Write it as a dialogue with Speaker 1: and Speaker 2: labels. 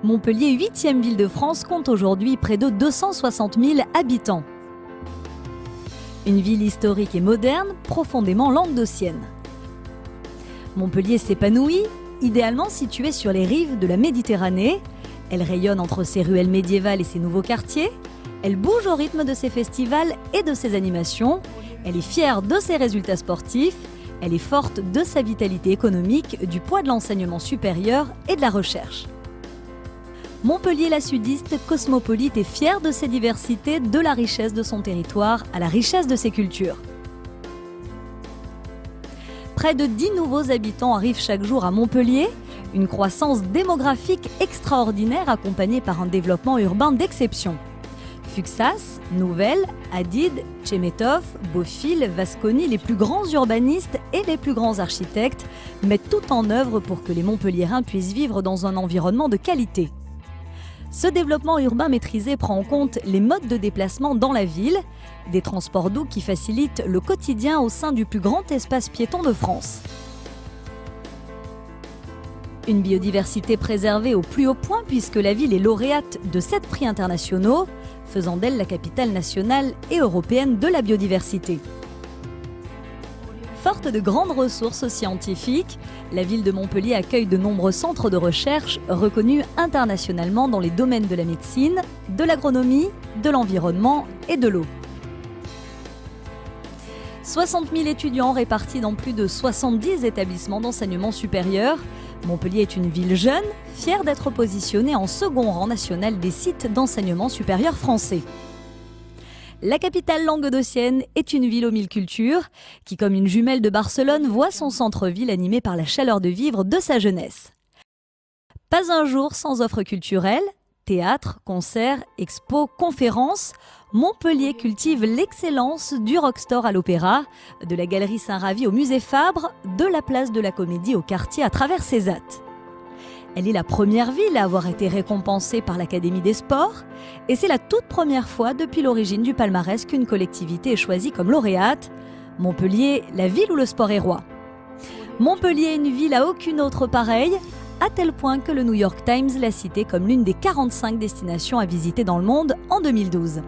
Speaker 1: Montpellier, 8e ville de France, compte aujourd'hui près de 260 000 habitants. Une ville historique et moderne, profondément languedocienne. Montpellier s'épanouit, idéalement située sur les rives de la Méditerranée. Elle rayonne entre ses ruelles médiévales et ses nouveaux quartiers. Elle bouge au rythme de ses festivals et de ses animations. Elle est fière de ses résultats sportifs. Elle est forte de sa vitalité économique, du poids de l'enseignement supérieur et de la recherche. Montpellier, la sudiste, cosmopolite et fière de ses diversités, de la richesse de son territoire à la richesse de ses cultures. Près de 10 nouveaux habitants arrivent chaque jour à Montpellier, une croissance démographique extraordinaire accompagnée par un développement urbain d'exception. Fuxas, Nouvel, Hadid, Chemetov, Bofill, Vasconi, les plus grands urbanistes et les plus grands architectes mettent tout en œuvre pour que les Montpelliérains puissent vivre dans un environnement de qualité. Ce développement urbain maîtrisé prend en compte les modes de déplacement dans la ville, des transports doux qui facilitent le quotidien au sein du plus grand espace piéton de France. Une biodiversité préservée au plus haut point puisque la ville est lauréate de 7 prix internationaux, faisant d'elle la capitale nationale et européenne de la biodiversité. Forte de grandes ressources scientifiques, la ville de Montpellier accueille de nombreux centres de recherche reconnus internationalement dans les domaines de la médecine, de l'agronomie, de l'environnement et de l'eau. 60 000 étudiants répartis dans plus de 70 établissements d'enseignement supérieur. Montpellier est une ville jeune, fière d'être positionnée en second rang national des sites d'enseignement supérieur français. La capitale languedocienne est une ville aux 1000 cultures qui, comme une jumelle de Barcelone, voit son centre-ville animé par la chaleur de vivre de sa jeunesse. Pas un jour sans offres culturelles, théâtre, concerts, expos, conférences. Montpellier cultive l'excellence du Rockstore à l'Opéra, de la Galerie Saint-Ravy au Musée Fabre, de la Place de la Comédie au quartier à travers Césat. Elle est la première ville à avoir été récompensée par l'Académie des sports et c'est la toute première fois depuis l'origine du palmarès qu'une collectivité est choisie comme lauréate. Montpellier, la ville où le sport est roi. Montpellier est une ville à aucune autre pareille, à tel point que le New York Times l'a citée comme l'une des 45 destinations à visiter dans le monde en 2012.